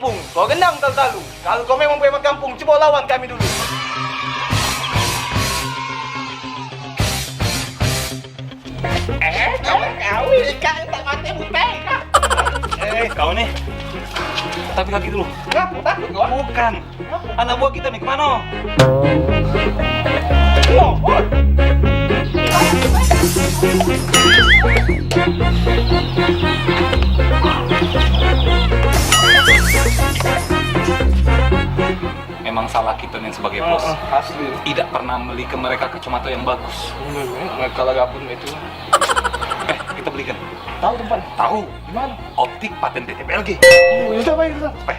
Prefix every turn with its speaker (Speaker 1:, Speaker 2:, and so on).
Speaker 1: kampung, kau genang talu-talu. Kalau kau memang preman kampung, coba lawan kami dulu.
Speaker 2: Kau ikan tak mati butek.
Speaker 3: Kau nih. Tapi kaki dulu.
Speaker 2: Kenapa takut kau?
Speaker 3: Bukan. Anak buah kita nih kemana? Memang salah kita nih sebagai bos.
Speaker 1: Asli.
Speaker 3: Tidak pernah beli ke mereka kacamata yang bagus.
Speaker 1: Kalau gabung itu.
Speaker 3: Kita belikan.
Speaker 1: Tahu tempat?
Speaker 3: Tahu?
Speaker 1: Di mana?
Speaker 3: Optik paten TTPLG.
Speaker 1: Itu apa itu?
Speaker 3: Eh,